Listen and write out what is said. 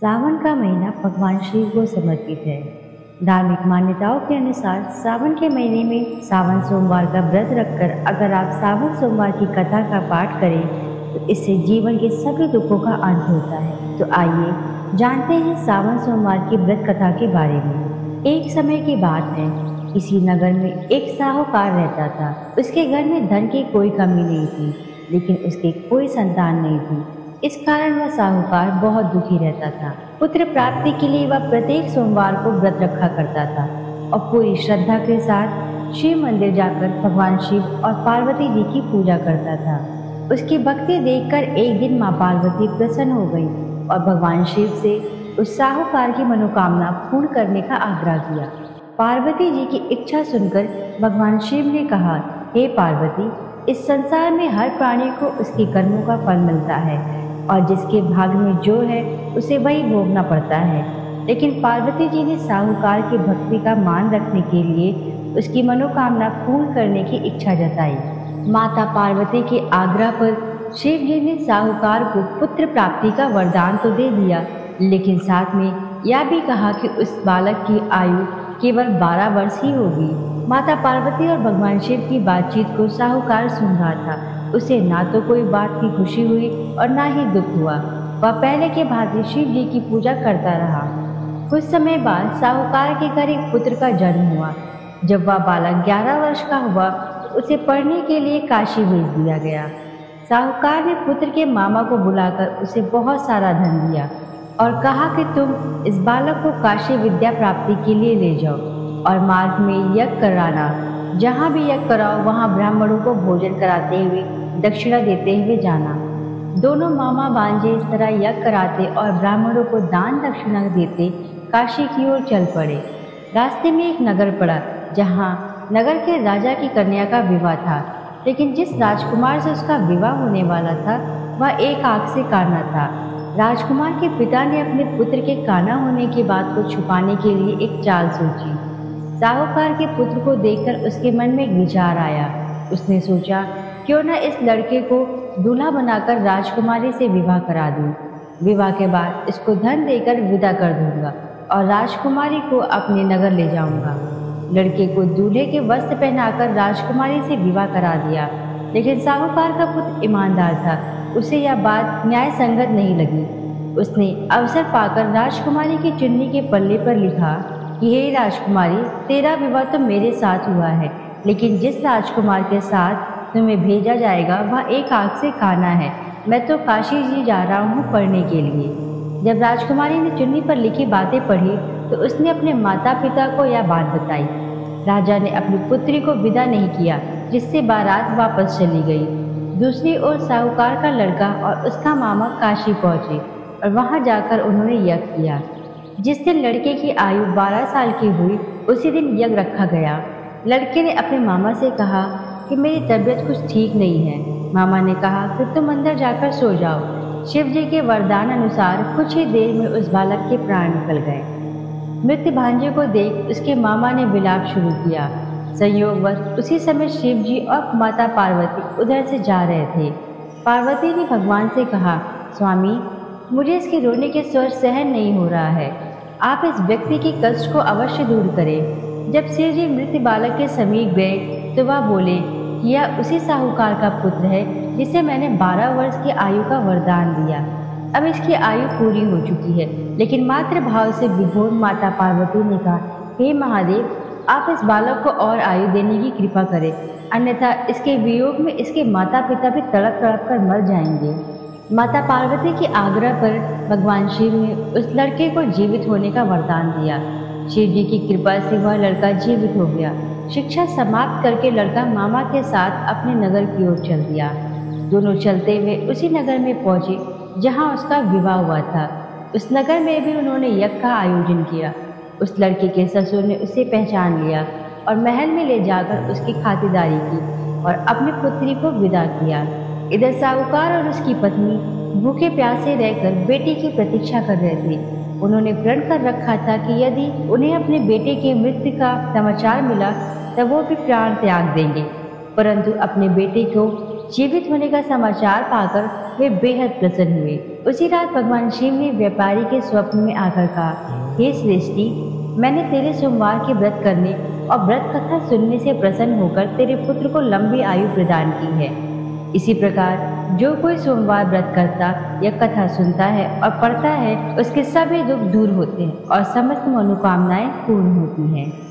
सावन का महीना भगवान शिव को समर्पित है। धार्मिक मान्यताओं के अनुसार सावन के महीने में सावन सोमवार का व्रत रखकर अगर आप सावन सोमवार की कथा का पाठ करें तो इससे जीवन के सभी दुखों का अंत होता है। तो आइए जानते हैं सावन सोमवार की व्रत कथा के बारे में। एक समय की बात है, किसी नगर में एक साहूकार रहता था। उसके घर में धन की कोई कमी नहीं थी, लेकिन उसके कोई संतान नहीं थी। इस कारण वह साहूकार बहुत दुखी रहता था। पुत्र प्राप्ति के लिए वह प्रत्येक सोमवार को व्रत रखा करता था और पूरी श्रद्धा के साथ शिव मंदिर जाकर भगवान शिव और पार्वती जी की पूजा करता था। उसकी भक्ति देखकर एक दिन माँ पार्वती प्रसन्न हो गई और भगवान शिव से उस साहूकार की मनोकामना पूर्ण करने का आग्रह किया। पार्वती जी की इच्छा सुनकर भगवान शिव ने कहा, हे पार्वती, इस संसार में हर प्राणी को उसके कर्मों का फल मिलता है और जिसके भाग में जो है उसे वही भोगना पड़ता है। लेकिन पार्वती जी ने साहूकार की भक्ति का मान रखने के लिए उसकी मनोकामना पूर्ण करने की इच्छा जताई। माता पार्वती के आग्रह पर शिव जी ने साहूकार को पुत्र प्राप्ति का वरदान तो दे दिया, लेकिन साथ में यह भी कहा कि उस बालक की आयु केवल 12 वर्ष ही होगी। माता पार्वती और भगवान शिव की बातचीत को साहूकार सुन रहा था। उसे ना तो कोई बात की खुशी हुई और ना ही दुख हुआ। वह पहले के भांति शिव जी की पूजा करता रहा। कुछ समय बाद साहूकार के घर एक पुत्र का जन्म हुआ। जब वह बालक 11 वर्ष का हुआ तो उसे पढ़ने के लिए काशी भेज दिया गया। साहूकार ने पुत्र के मामा को बुलाकर उसे बहुत सारा धन दिया और कहा कि तुम इस बालक को काशी विद्या प्राप्ति के लिए ले जाओ और मार्ग में यज्ञ कराना। जहाँ भी यज्ञ कराओ वहाँ ब्राह्मणों को भोजन कराते हुए दक्षिणा देते हुए जाना। दोनों मामा भांजे इस तरह यज्ञ कराते और ब्राह्मणों को दान दक्षिणा देते काशी की ओर चल पड़े। रास्ते में एक नगर पड़ा जहाँ नगर के राजा की कन्या का विवाह था, लेकिन जिस राजकुमार से उसका विवाह होने वाला था वह एक आंख से काना था। राजकुमार के पिता ने अपने पुत्र के काना होने की बात को छुपाने के लिए एक चाल सोची। साहूकार के पुत्र को देखकर उसके मन में एक विचार आया। उसने सोचा, क्यों न इस लड़के को दूल्हा बनाकर राजकुमारी से विवाह करा दूं। विवाह के बाद इसको धन देकर विदा कर दूंगा और राजकुमारी को अपने नगर ले जाऊंगा। लड़के को दूल्हे के वस्त्र पहनाकर राजकुमारी से विवाह करा दिया, लेकिन साहूकार का पुत्र ईमानदार था। उसे यह बात न्याय संगत नहीं लगी। उसने अवसर पाकर राजकुमारी की चुन्नी के पल्ले पर लिखा कि हे राजकुमारी, तेरा विवाह तो मेरे साथ हुआ है, लेकिन जिस राजकुमार के साथ तुम्हें भेजा जाएगा वह एक आंख से काना है। मैं तो काशी जी जा रहा हूँ पढ़ने के लिए। जब राजकुमारी ने चुन्नी पर लिखी बातें पढ़ी तो उसने अपने माता पिता को यह बात बताई। राजा ने अपनी पुत्री को विदा नहीं किया, जिससे बारात वापस चली गई। दूसरी ओर साहूकार का लड़का और उसका मामा काशी पहुंचे और वहां जाकर उन्होंने यज्ञ किया। जिस दिन लड़के की आयु 12 साल की हुई उसी दिन यज्ञ रखा गया। लड़के ने अपने मामा से कहा कि मेरी तबीयत कुछ ठीक नहीं है। मामा ने कहा कि तुम अंदर जाकर सो जाओ। शिव जी के वरदान अनुसार कुछ ही देर में उस बालक के प्राण निकल गए। मृत भांजे को देख उसके मामा ने विलाप शुरू किया। संयोगवश उसी समय शिव जी और माता पार्वती उधर से जा रहे थे। पार्वती ने भगवान से कहा, स्वामी, मुझे इसके रोने के स्वर सहन नहीं हो रहा है। आप इस व्यक्ति के कष्ट को अवश्य दूर करें। जब शिव जी मृत बालक के समीप गए तो वह बोले, यह उसी साहूकार का पुत्र है जिसे मैंने 12 वर्ष की आयु का वरदान दिया। अब इसकी आयु पूरी हो चुकी है। लेकिन मातृ भाव से विभोर माता पार्वती ने कहा, हे महादेव, आप इस बालक को और आयु देने की कृपा करें, अन्यथा इसके वियोग में इसके माता पिता भी तड़प तड़प कर मर जाएंगे। माता पार्वती के आग्रह पर भगवान शिव ने उस लड़के को जीवित होने का वरदान दिया। शिव जी की कृपा से वह लड़का जीवित हो गया। शिक्षा समाप्त करके लड़का मामा के साथ अपने नगर की ओर चल दिया। दोनों चलते हुए उसी नगर में पहुंचे जहां उसका विवाह हुआ था। उस नगर में भी उन्होंने यज्ञ का आयोजन किया। उस लड़के के ससुर ने उसे पहचान लिया और महल में ले जाकर उसकी खातिरदारी की और अपनी पुत्री को विदा किया। इधर साहूकार और उसकी पत्नी भूखे प्यासे रहकर बेटी की प्रतीक्षा कर रहे थे। उन्होंने प्रण कर रखा था कि यदि उन्हें अपने बेटे के मृत्यु का समाचार मिला तब वो भी प्राण त्याग देंगे, परंतु अपने बेटे को जीवित होने का समाचार पाकर वे बेहद प्रसन्न हुए। उसी रात भगवान शिव ने व्यापारी के स्वप्न में आकर कहा, हे सृष्टि, मैंने तेरे सोमवार के व्रत करने और व्रत कथा सुनने से प्रसन्न होकर तेरे पुत्र को लंबी आयु प्रदान की है। इसी प्रकार जो कोई सोमवार व्रत करता या कथा सुनता है और पढ़ता है, उसके सभी दुख दूर होते हैं और समस्त मनोकामनाएं पूर्ण होती हैं।